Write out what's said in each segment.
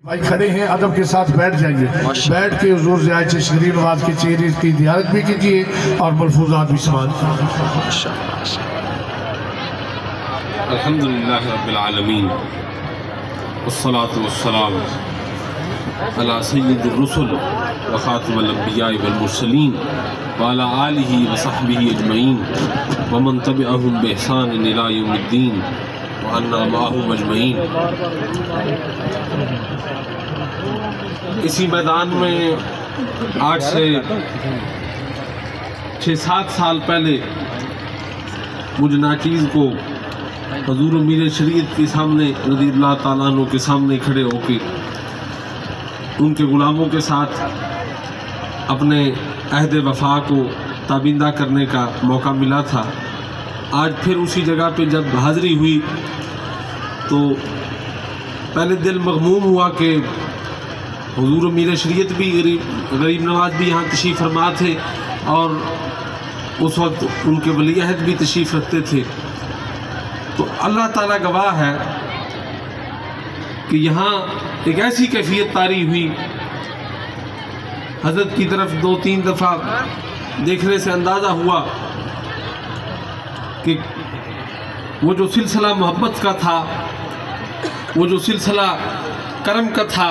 بھائی کھڑے ہیں ادب کے ساتھ بیٹھ جائیے، بیٹھ کے حضور زیادہ شریر نواز کے چہرے کی زیارت بھی کیجیے اور ملفوظات بھی سماعت الحمدللہ رب العالمین والصلاة والسلام علی سید الرسل وخاتم الانبیاء والمرسلین وعلی آلہ وصحبہ اجمعین ومن تبعہم بإحسان الی یوم الدین وعنا معہم اجمعین۔ اسی میدان میں آج سے 6-7 سال پہلے مجھ ناچیز کو حضور امیر شریعت کے سامنے رضی اللہ تعالیٰ عنہ کے سامنے کھڑے ہو کے ان کے غلاموں کے ساتھ اپنے عہد وفا کو تابندہ کرنے کا موقع ملا تھا۔ آج پھر اسی جگہ پہ جب حاضری ہوئی تو پہلے دل مغموم ہوا کہ حضور امیر شریعت بھی غریب نواز بھی یہاں تشریف فرما تھے اور اس وقت ان کے ولی عہد بھی تشریف رکھتے تھے، تو اللہ تعالیٰ گواہ ہے کہ یہاں ایک ایسی کیفیت طاری ہوئی، حضرت کی طرف 2-3 دفعہ دیکھنے سے اندازہ ہوا کہ وہ جو سلسلہ محبت کا تھا، وہ جو سلسلہ کرم کا تھا،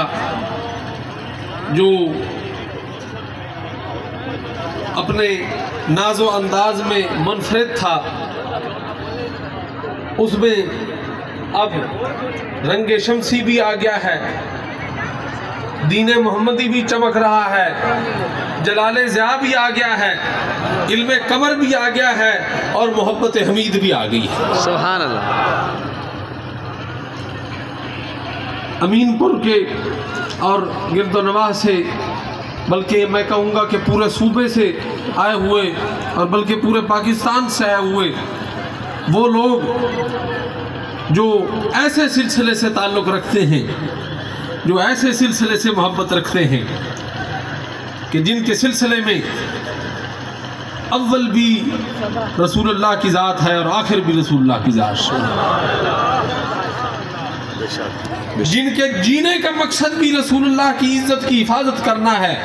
جو اپنے ناز و انداز میں منفرد تھا، اس میں اب رنگ شمسی بھی آ گیا ہے، دین محمدی بھی چمک رہا ہے، جلال ضیاء بھی آ گیا ہے، علم قمر بھی آ گیا ہے اور محبت حمید بھی آ گئی ہے۔ سبحان اللہ۔ امین پور کے اور گرد و نواح سے، بلکہ میں کہوں گا کہ پورے صوبے سے آئے ہوئے اور بلکہ پورے پاکستان سے آئے ہوئے وہ لوگ جو ایسے سلسلے سے تعلق رکھتے ہیں، جو ایسے سلسلے سے محبت رکھتے ہیں کہ جن کے سلسلے میں اول بھی رسول اللہ کی ذات ہے اور آخر بھی رسول اللہ کی ذات ہے، جن کے جینے کا مقصد بھی رسول اللہ کی عزت کی حفاظت کرنا ہے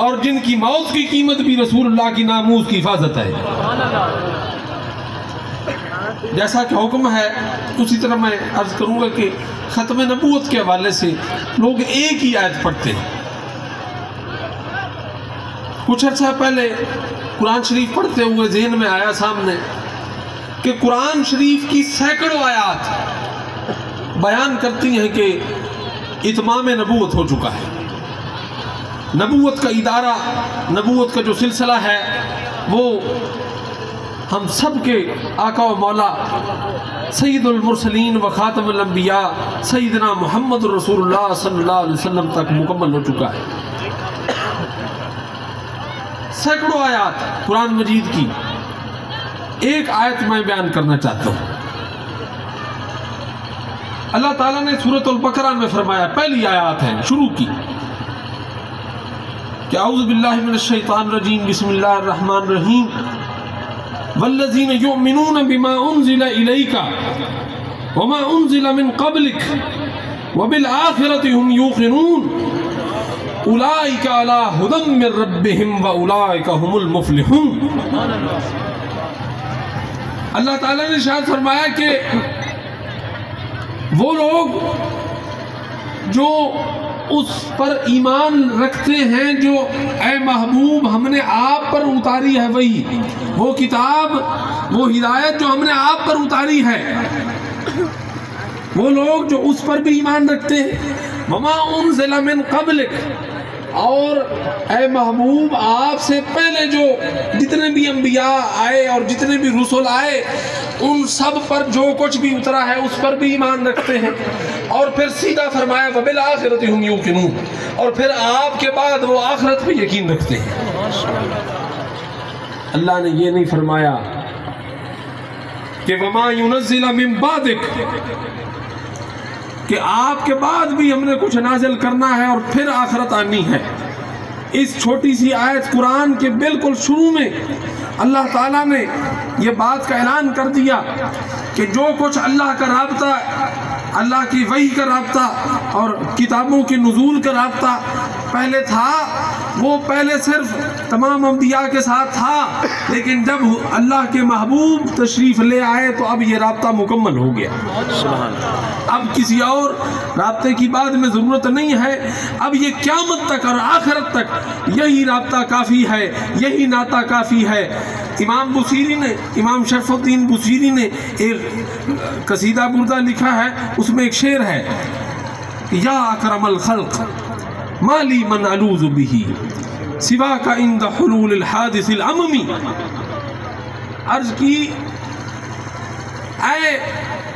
اور جن کی موت کی قیمت بھی رسول اللہ کی ناموس کی حفاظت ہے۔ جیسا کہ حکم ہے اسی طرح میں عرض کروں گا کہ ختم نبوت کے حوالے سے لوگ ایک ہی آیت پڑھتے ہیں۔ کچھ عرصہ پہلے قرآن شریف پڑھتے ہوئے ذہن میں آیا سامنے کہ قرآن شریف کی سینکڑوں آیات بیان کرتی ہیں کہ اتمام نبوت ہو چکا ہے، نبوت کا ادارہ، نبوت کا جو سلسلہ ہے وہ ہم سب کے آقا و مولا سید المرسلین و خاتم الانبیاء سیدنا محمد رسول اللہ صلی اللہ علیہ وسلم تک مکمل ہو چکا ہے۔ سینکڑوں آیات قرآن مجید کی، ایک آیت میں بیان کرنا چاہتا ہوں۔ اللہ تعالیٰ نے سورۃ البقرہ میں فرمایا، پہلی آیات ہے شروع کی کہ اعوذ باللہ من الشیطان الرجیم بسم اللہ الرحمن الرحیم والذین یؤمنون بما انزل الیک وما انزل من قبلک وبالآخرۃ هم یوقنون اولئک علی ھدی من ربہم واولئک هم المفلحون۔ اللہ تعالیٰ نے شاید فرمایا کہ وہ لوگ جو اس پر ایمان رکھتے ہیں جو اے محبوب ہم نے آپ پر اتاری ہے، وہی وہ کتاب، وہ ہدایت جو ہم نے آپ پر اتاری ہے، وہ لوگ جو اس پر بھی ایمان رکھتے ہیں، وما انزل من قبلک، اور اے محبوب آپ سے پہلے جو جتنے بھی انبیاء آئے اور جتنے بھی رسول آئے ان سب پر جو کچھ بھی اترا ہے اس پر بھی ایمان رکھتے ہیں، اور پھر سیدھا فرمایا وبالآخرۃ ھم یوقنون، اور پھر آپ کے بعد وہ آخرت پہ یقین رکھتے ہیں۔ اللہ نے یہ نہیں فرمایا کہ وما ينزل من بعدک، کہ آپ کے بعد بھی ہم نے کچھ نازل کرنا ہے اور پھر آخرت آنی ہے۔ اس چھوٹی سی آیت قرآن کے بالکل شروع میں اللہ تعالیٰ نے یہ بات کا اعلان کر دیا کہ جو کچھ اللہ کا رابطہ अल्लाह की वही का राब्ता और किताबों के नुज़ूल का राब्ता पहले था, वो पहले सिर्फ तमाम अंबिया के साथ था, लेकिन जब अल्लाह के महबूब तशरीफ़ ले आए तो अब ये राब्ता मुकम्मल हो गया। अब किसी और राब्ते की बात में ज़रूरत नहीं है। अब ये क़यामत तक और आखिरत तक यही राब्ता काफ़ी है, यही नाता काफ़ी है। इमाम बुसीरी ने, इमाम शरफुद्दीन बुसीरी ने एक कसीदा बुर्दा लिखा है, उसमें एक शेर है, या अकरमल खल्क़ माली मन अलूज़ु बिही सिवा का इंद हुलूल हादिसिल अममी। अर्ज़ की, ऐ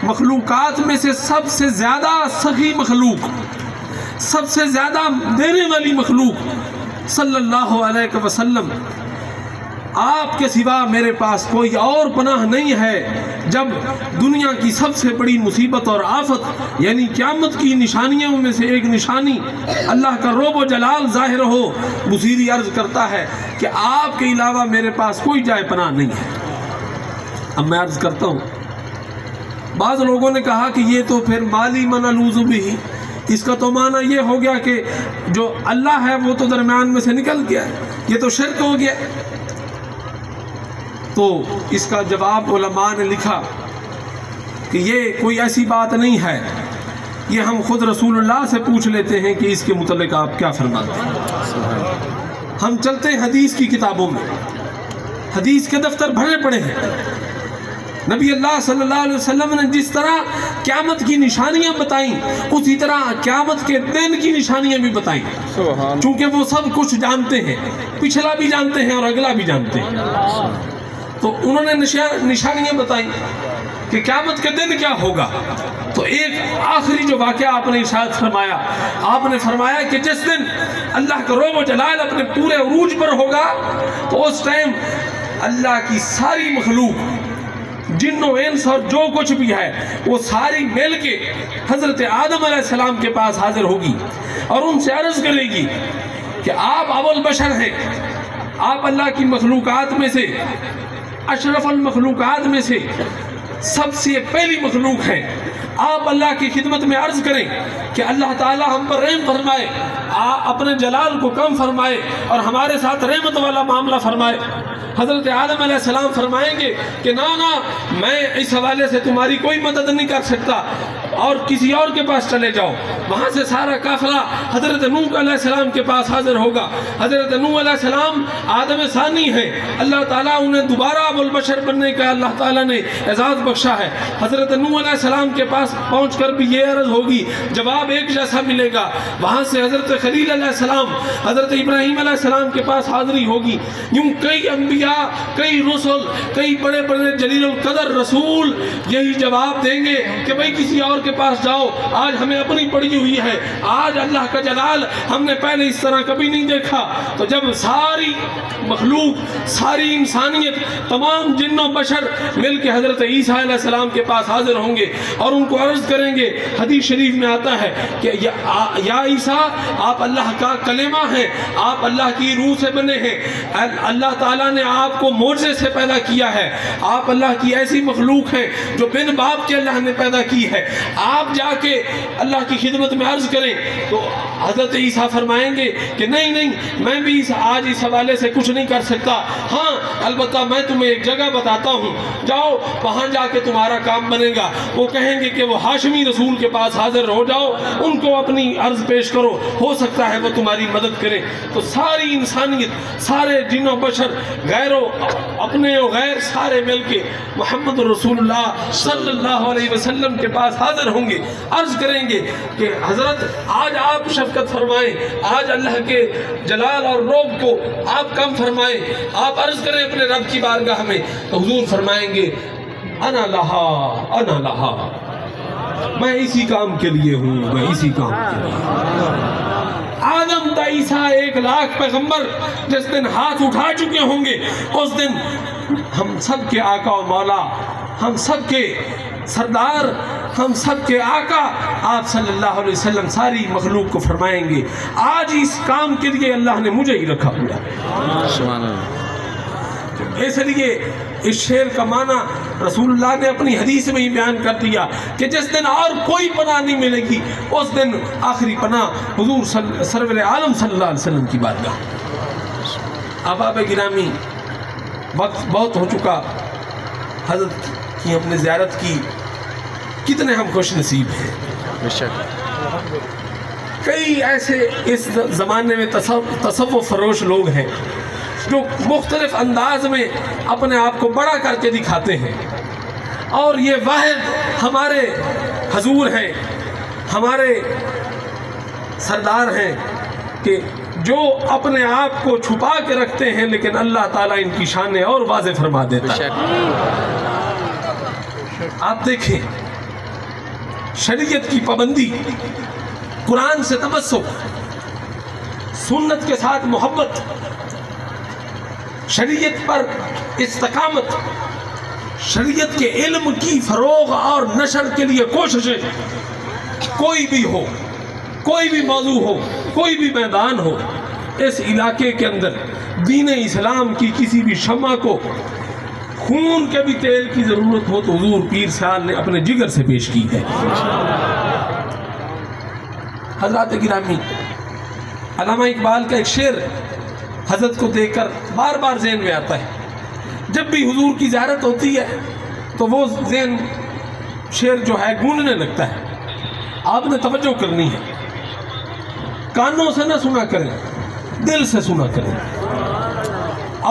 मखलूक़ात में से सबसे ज़्यादा सखी मखलूक, सबसे ज़्यादा देने वाली मखलूक सल्लल्लाहु अलैहि वसल्लम, आपके सिवा मेरे पास कोई और पनाह नहीं है। जब दुनिया की सबसे बड़ी मुसीबत और आफत यानी क़यामत की निशानियों में से एक निशानी अल्लाह का रोब व जलाल ज़ाहिर हो, बुसीरी अर्ज़ करता है कि आपके अलावा मेरे पास कोई जाए पनाह नहीं है। अब मैं अर्ज़ करता हूँ, बाज़ लोगों ने कहा कि ये तो फिर माली मन अलूज़ु बिही, इसका तो माना ये हो गया कि जो अल्लाह है वो तो दरमियान में से निकल गया, ये तो शिर्क हो गया। तो इसका जवाब उलमा ने लिखा कि ये कोई ऐसी बात नहीं है, ये हम खुद रसूलुल्लाह से पूछ लेते हैं कि इसके मुतल्लिक़ आप क्या फरमाते हैं। हम चलते हैं हदीस की किताबों में, हदीस के दफ्तर भरे पड़े हैं। नबी अल्लाह सल्लल्लाहु अलैहि वसल्लम ने जिस तरह क़यामत की निशानियां बताई, उसी तरह क़यामत के दिन की निशानियां भी बताई, चूँकि वो सब कुछ जानते हैं, पिछला भी जानते हैं और अगला भी जानते हैं। तो उन्होंने निशानियां बताई कि क़यामत के दिन क्या होगा। तो एक आखिरी जो वाक़या आपने इरशाद फरमाया, आपने फरमाया कि जिस दिन अल्लाह का रोब व जलाल अपने पूरे उरूज पर होगा, तो उस टाइम अल्लाह की सारी मखलूक, जिन्नो इंस और जो कुछ भी है, वो सारी मिल के हज़रत आदम अलैहिस्सलाम के पास हाजिर होगी और उनसे अर्ज़ करेगी कि आप अव्वल बशर हैं, आप अल्लाह की मखलूक़ात में से, अशरफुल मखलूक़ात में से सबसे पहली मखलूक है। आप अल्लाह की खिदमत में अर्ज़ करें कि अल्लाह ताला हम पर रहम फरमाए, अपने जलाल को कम फरमाए और हमारे साथ रहमत वाला मामला फरमाए। हज़रत आदम अलैहिस्सलाम फरमाएंगे कि ना ना, मैं इस हवाले से तुम्हारी कोई मदद नहीं कर सकता और किसी और के पास चले जाओ। वहाँ से सारा काफ़िला हज़रत नूह अलैहिस्सलाम के पास हाजिर होगा। हज़रत नूह अलैहिस्सलाम आदम सानी है, अल्लाह ताला उन्हें दोबारा अबुल बशर बनने का अल्लाह ताला ने एजाज़ बख्शा है। हज़रत नूह अलैहिस्सलाम के पास पहुँच कर भी ये अर्ज़ होगी, जवाब एक जैसा मिलेगा। वहाँ से हज़रत खलील अलैहिस्सलाम, हज़रत इब्राहीम अलैहिस्सलाम के पास हाज़िरी होगी। यूँ कई अंबिया, कई रसूल, कई बड़े बड़े जलीलुल कदर रसूल यही जवाब देंगे कि भाई किसी और के पास जाओ, आज हमें अपनी पड़ी हुई है, आज अल्लाह का जलाल हमने पहले इस तरह कभी नहीं देखा। तो जब सारी मखलूक, सारी इंसानियत, तमाम जिन्नो बशर मिल के हज़रत ईसा अलैहिस्सलाम के पास हाजिर होंगे और उनको अर्ज़ करेंगे, हदीस शरीफ में आता है कि या ईसा, आप अल्लाह का कलेमा है, आप अल्लाह की रूह से बने हैं, अल्लाह ताला ने आपको मोज़े से पैदा किया है, आप अल्लाह की ऐसी मखलूक हैं जो बिन बाप के अल्लाह ने पैदा की है। आप जाके अल्लाह की खिदमत में अर्ज़ करें। तो हज़रत ईसा फरमाएंगे कि नहीं नहीं, मैं भी आज इस हवाले से कुछ नहीं कर सकता, हाँ अलबत्ता मैं तुम्हें एक जगह बताता हूँ, जाओ वहाँ जाके तुम्हारा काम बनेगा। वो कहेंगे कि वो हाशमी रसूल के पास हाजिर हो जाओ, उनको अपनी अर्ज़ पेश करो, हो सकता है वो तुम्हारी मदद करें। तो सारी इंसानियत, सारे जिन्नो बशर, गैरों अपने और गैर, सारे मिल के मोहम्मद रसूलुल्लाह सल्लल्लाहु अलैहि वसल्लम के पास हाजिर होंगे, अर्ज़ करेंगे कि हज़रत आज आप शफ़क़त फरमाएँ, आज अल्लाह के जलाल और रोब को आप कम फरमाएँ, आप अर्ज़ करें अपने रब की बारगाह में। तो हुज़ूर फरमाएंगे अना लहा, अना लहा, मैं इसी काम के लिए हूँ, मैं इसी काम के लिए। आदम ता ईसा 1 लाख पैगंबर जिस दिन हाथ उठा चुके होंगे, उस दिन हम सब के आका और मौला, हम सब के सरदार, हम सब के आका आप सल्लल्लाहु अलैहि वसल्लम सारी मखलूक को फरमाएंगे, आज इस काम के लिए अल्लाह ने मुझे ही रखा हुआ है। इसलिए इस शेर का माना رسول اللہ نے اپنی حدیث میں ہی بیان کر دیا کہ جس دن اور کوئی پناہ نہیں ملے گی اس دن آخری پناہ حضور سرور عالم صلی اللہ علیہ وسلم کی بارگاہ۔ احباب گرامی، وقت بہت ہو چکا، حضرت کی ہم نے زیارت کی، کتنے ہم خوش نصیب ہیں۔ کئی ایسے اس زمانے میں تصوف فروش لوگ ہیں جو مختلف انداز میں اپنے آپ کو بڑا کر کے دکھاتے ہیں، اور یہ واحد ہمارے حضور ہیں، ہمارے سردار ہیں کہ جو اپنے آپ کو چھپا کے رکھتے ہیں، لیکن اللہ تعالیٰ ان کی شانیں اور واضح فرما دیتا ہے۔ آپ دیکھیں، شریعت کی پابندی، قرآن سے تمسک، سنت کے ساتھ محبت، شریعت پر استقامت، شریعت کے علم کی فروغ اور نشر کے لیے کوششیں، کوئی بھی ہو، کوئی بھی موضوع ہو، کوئی بھی میدان ہو، اس علاقے کے اندر دین اسلام کی کسی بھی شمع کو خون کے بھی تیل کی ضرورت ہو تو حضور پیر سیال نے اپنے جگر سے پیش کی ہے۔ حضرات گرامی، علامہ اقبال کا ایک شعر حضرت کو دیکھ کر بار بار ذہن میں آتا ہے۔ جب بھی حضور کی زیارت ہوتی ہے تو وہ ذہن شعر جو ہے گونجنے لگتا ہے۔ آپ نے توجہ کرنی ہے، کانوں سے نہ سنا کریں، دل سے سنا کریں،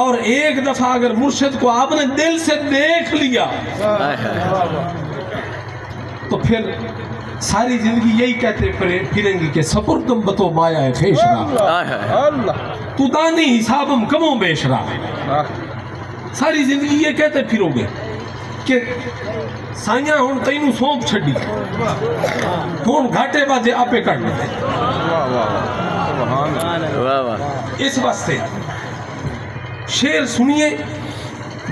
اور ایک دفعہ اگر مرشد کو آپ نے دل سے دیکھ لیا تو پھر ساری زندگی یہی کہتے پھریں گی کہ سپردم بتو مایا خیشرا تو دانی حسابم کموں بیشرا۔ ساری زندگی یہ کہتے پھرو گے کہ سائیاں ہون تینوں سونپ چھڑی، ہون گھاٹے باجے آپے کٹ دے۔ اس واسطے شعر سنیے،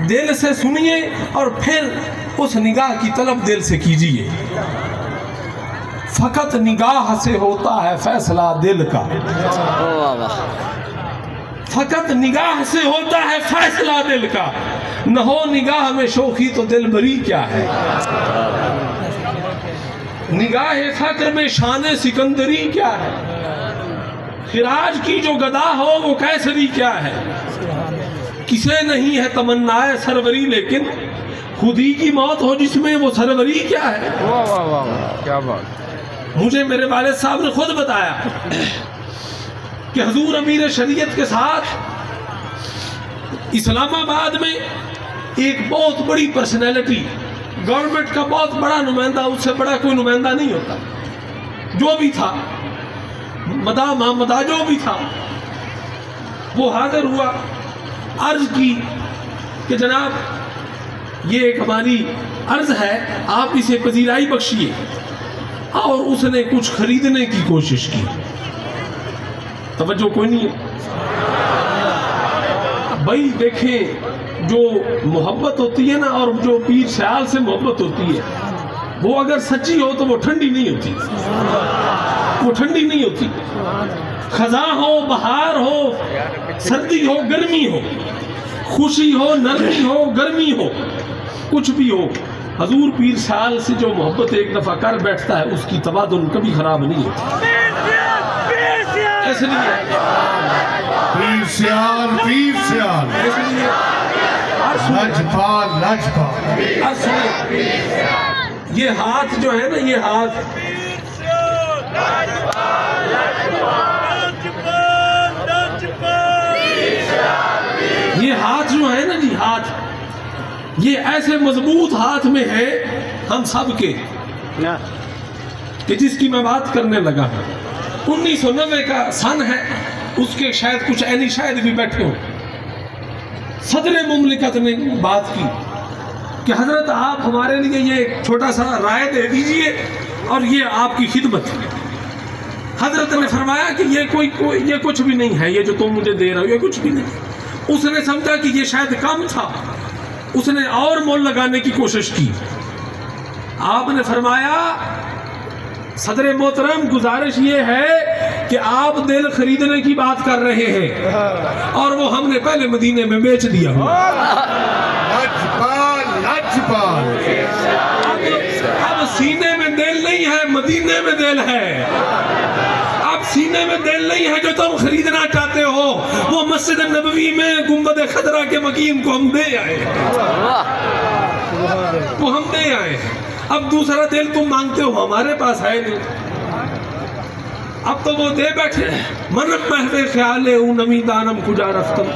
دل سے سنیے، اور پھر اس نگاہ کی طلب دل سے کیجیے۔ فقط نگاہ سے ہوتا ہے فیصلہ دل کا، فقط نگاہ سے ہوتا ہے فیصلہ دل کا، نہ ہو نگاہ میں شوخی تو دل بری کیا ہے۔ نگاہ فقر میں شان سکندری کیا ہے، خراج کی جو گدا ہو وہ کیسری کیا ہے۔ کسے نہیں ہے تمنا سروری، لیکن خودی کی موت ہو جس میں وہ سروری کیا ہے۔ کیا بات۔ مجھے میرے والد صاحب نے خود بتایا کہ حضور امیر شریعت کے ساتھ اسلام آباد میں ایک بہت بڑی پرسنالٹی، گورنمنٹ کا بہت بڑا نمائندہ، اس سے بڑا کوئی نمائندہ نہیں ہوتا، جو بھی تھا، مدا جو بھی تھا، وہ حاضر ہوا، عرض کی کہ جناب یہ ایک ہماری عرض ہے، آپ اسے پذیرائی بخشیے، اور اس نے کچھ خریدنے کی کوشش کی۔ توجہ کوئی نہیں ہے بھائی، دیکھیں جو محبت ہوتی ہے نا، اور جو پیر سیال سے محبت ہوتی ہے، وہ اگر سچی ہو تو وہ ٹھنڈی نہیں ہوتی، وہ ٹھنڈی نہیں ہوتی۔ خزاں ہو، بہار ہو، سردی ہو، گرمی ہو، خوشی ہو، نرمی ہو، گرمی ہو، کچھ بھی ہو، حضور پیر سیال سے جو محبت ایک دفعہ کر بیٹھتا ہے اس کی تبادل کبھی خراب نہیں ہوتی۔ اس لیے پیر سیال، پیر سیال، لجپال، لجپال، یہ ہاتھ جو ہے نا، یہ ہاتھ جو ہے نا جی، ہاتھ یہ ایسے مضبوط ہاتھ میں ہے ہم سب کے کہ جس کی میں بات کرنے لگا ہوں۔ 1990 کا سن ہے، اس کے شاید کچھ اینی شاید بھی بیٹھے ہوں۔ صدر مملکت نے بات کی کہ حضرت آپ ہمارے لیے یہ ایک چھوٹا سا رائے دے دیجئے اور یہ آپ کی خدمت ہے۔ حضرت نے فرمایا کہ یہ کچھ بھی نہیں ہے، یہ جو تم مجھے دے رہے ہو یہ کچھ بھی نہیں۔ اس نے سمجھا کہ یہ شاید کم تھا، اس نے اور مول لگانے کی کوشش کی۔ آپ نے فرمایا صدر محترم گزارش یہ ہے کہ آپ دل خریدنے کی بات کر رہے ہیں اور وہ ہم نے پہلے مدینے میں بیچ دیا ہوا۔ لجپال، لجپال، अब सीने में दिल नहीं है, मदीने में दिल है। अब सीने में दिल नहीं है जो तुम खरीदना चाहते हो, वो मस्जिद नबवी में गुंबद खदरा के मकीन को हम दे आए, वो हम दे आए। अब दूसरा दिल तुम मांगते हो, हमारे पास है नहीं। अब तो वो दे बैठे, मनम महवे ख्याल नमी दानम कुजा रफ्तम।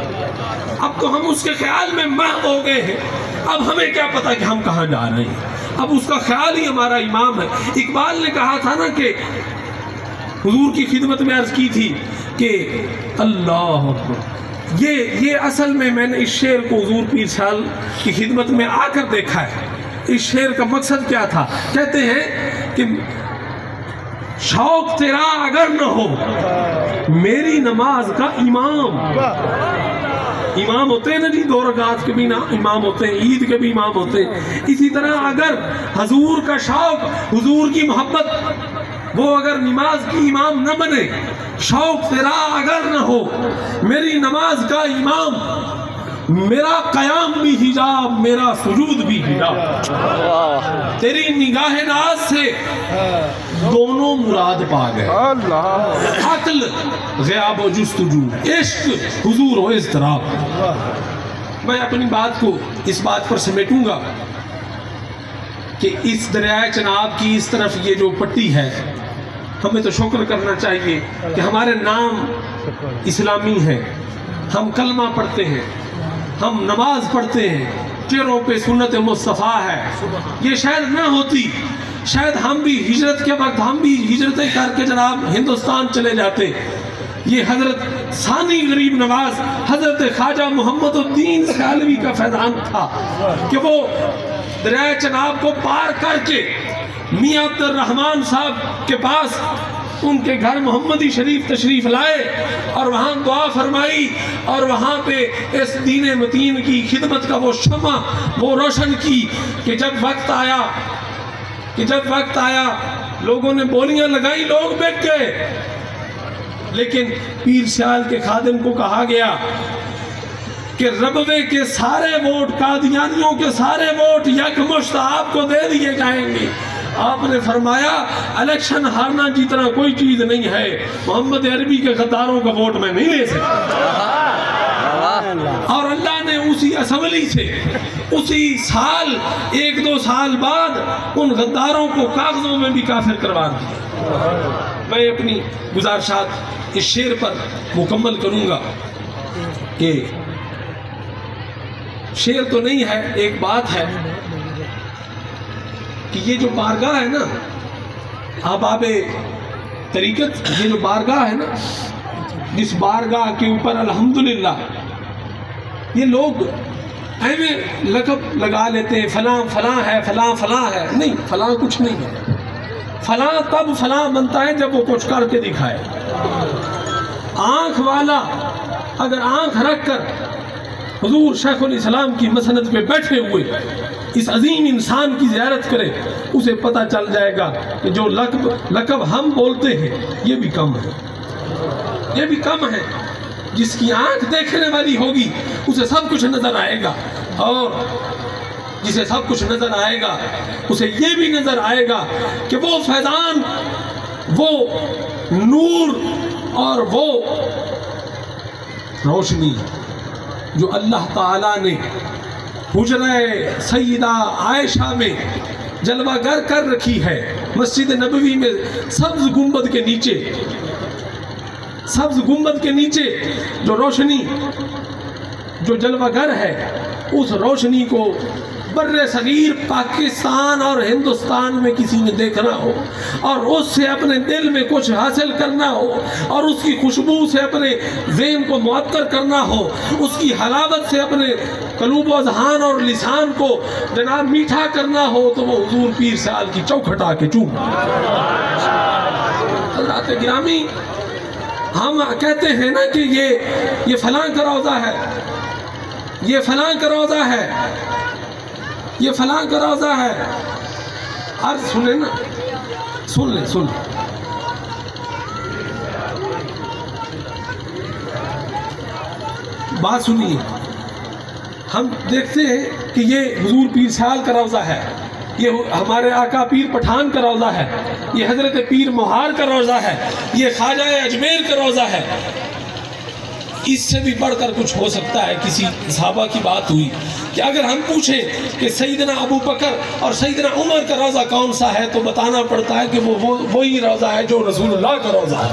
अब तो हम उसके ख्याल में महव हो गए हैं। अब हमें क्या पता कि हम कहाँ जा रहे हैं, अब उसका ख्याल ही हमारा इमाम है। इकबाल ने कहा था ना कि हुजूर की खिदमत में अर्ज की थी कि अल्लाह अकबर। ये असल में मैंने इस शेर को हुजूर पीर साल की खिदमत में आकर देखा है। इस शेर का मकसद क्या था? कहते हैं कि शौक तेरा अगर न हो मेरी नमाज का इमाम। इमाम होते हैं ना जी, 2 रकात के भी ना इमाम होते हैं, ईद के भी इमाम होते हैं। इसी तरह अगर हुजूर का शौक, हुजूर की मोहब्बत, वो अगर नमाज की इमाम न बने, शौक तेरा अगर न हो मेरी नमाज का इमाम, मेरा कयाम भी हिजाब, मेरा सुजूद भी हिजाब। तेरी निगाह नाज से दोनों मुराद पा गए, अक्ल ग़याब व जुस्तजू, इश्क हुजूर व इज़्तिराब। मैं अपनी बात को इस बात पर समेटूंगा कि इस दरियाए चनाब की इस तरफ ये जो पट्टी है, हमें तो शुक्र करना चाहिए कि हमारे नाम इस्लामी हैं, हम कलमा पढ़ते हैं, हम नमाज पढ़ते हैं, चेहरों पे सुन्नत मुस्तफ़ा है। ये शायद ना होती, शायद हम भी हिजरत के वक्त हम भी हिजरतें करके जनाब हिंदुस्तान चले जाते। ये हजरत सानी गरीब नवाज हजरत ख्वाजा मोहम्मदुद्दीन सालवी का फैज़ान था कि वो दरिया चनाब को पार करके मियां अब्दुर रहमान साहब के पास उनके घर मोहम्मदी शरीफ तशरीफ लाए और वहाँ दुआ फरमाई और वहाँ पे इस दीन मतीन की खिदमत का वो शमा वो रोशन की कि जब वक्त आया लोगों ने बोलियां लगाई, लोग बैठ गए, लेकिन पीर सियाल के खादिम को कहा गया कि रबवे के सारे वोट, कादियानियों के सारे वोट यकमुश्त आपको दे दिए जाएंगे। आपने फरमाया इलेक्शन हारना जीतना कोई चीज नहीं है, मोहम्मद अरबी के गद्दारों का वोट मैं नहीं ले सकता। और अल्लाह ने उसी असम्बली से उसी साल 1-2 साल बाद उन गद्दारों को कागजों में भी काफिर करवा दिया। मैं अपनी गुजारिशात इस शेर पर मुकम्मल करूंगा कि शेर तो नहीं है, एक बात है कि ये जो बारगाह है ना, अहबाबे तरीकत, ये जो बारगाह है ना, जिस बारगाह के ऊपर अल्हम्दुलिल्लाह ये लोग ऐਵੇਂ लकब लगा लेते हैं, फलां फलां है, फलां फलां है। नहीं, फलां कुछ नहीं है। फलां तब फलां बनता है जब वो कुछ करके दिखाए। आँख वाला अगर आँख रख कर हुजूर शेखुल इस्लाम की मसनद पे बैठे हुए इस अजीम इंसान की ज़ियारत करे, उसे पता चल जाएगा कि जो लकब हम बोलते हैं ये भी कम है, ये भी कम है। जिसकी आंख देखने वाली होगी उसे सब कुछ नजर आएगा, और जिसे सब कुछ नजर आएगा उसे ये भी नजर आएगा कि वो फैजान, वो नूर और वो रोशनी जो अल्लाह ताला ने हुजरे सैयदा आयशा में जलवागर कर रखी है, मस्जिद नबवी में सब्ज गुंबद के नीचे, सब्ज गुंबद के नीचे जो रोशनी, जो जलवागर है, उस रोशनी को बर्रे सगीर पाकिस्तान और हिंदुस्तान में किसी ने देखना हो और उससे अपने दिल में कुछ हासिल करना हो और उसकी खुशबू से अपने ज़हन को मुअत्तर करना हो, उसकी हलावत से अपने कलूब व ज़हान और लिसान को जनाब मीठा करना हो, तो वो हुजूर पीर साल की चौखट आके चूम। हज़रात गिरामी, हम कहते हैं ना कि ये फलां का रोज़ा है, ये फलां का रोज़ा है, ये फलां का रोज़ा है। अर्ज सुने ना, सुन ले, सुन बात सुनिए। ہم دیکھتے ہیں کہ یہ حضور پیر سیال کا روضہ ہے، یہ ہمارے آقا پیر پٹھان کا روضہ ہے، یہ حضرت پیر مہار کا روضہ ہے، یہ خواجہ اجمیر کا روضہ ہے۔ اس سے بھی بڑھ کر کچھ ہو سکتا ہے؟ کسی صحابہ کی بات ہوئی کہ اگر ہم پوچھیں کہ سیدنا ابو بکر اور سیدنا عمر کا روضہ کون سا ہے، تو بتانا پڑتا ہے کہ وہی روضہ ہے جو رسول اللہ کا روضہ ہے۔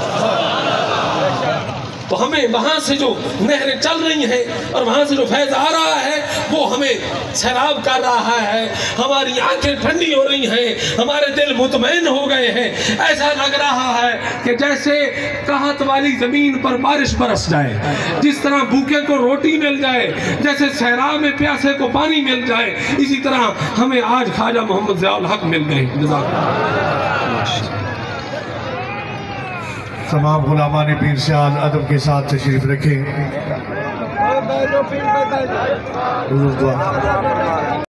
تو ہمیں وہاں سے جو نہریں چل رہی ہیں اور وہاں سے جو فیض آ رہا ہے وہ ہمیں سیراب کر رہا ہے، ہماری آنکھیں ٹھنڈی ہو رہی ہیں، ہمارے دل مطمئن ہو گئے ہیں۔ ایسا لگ رہا ہے کہ جیسے قحط والی زمین پر بارش برس جائے، جس طرح بھوکے کو روٹی مل جائے، جیسے صحرا میں پیاسے کو پانی مل جائے، اسی طرح ہمیں آج خواجہ محمد ضیاء الحق مل گئے۔ جزاک اللہ۔ تمام غلامان پیر سیال ادب کے ساتھ تشریف رکھیں۔ حضور دعا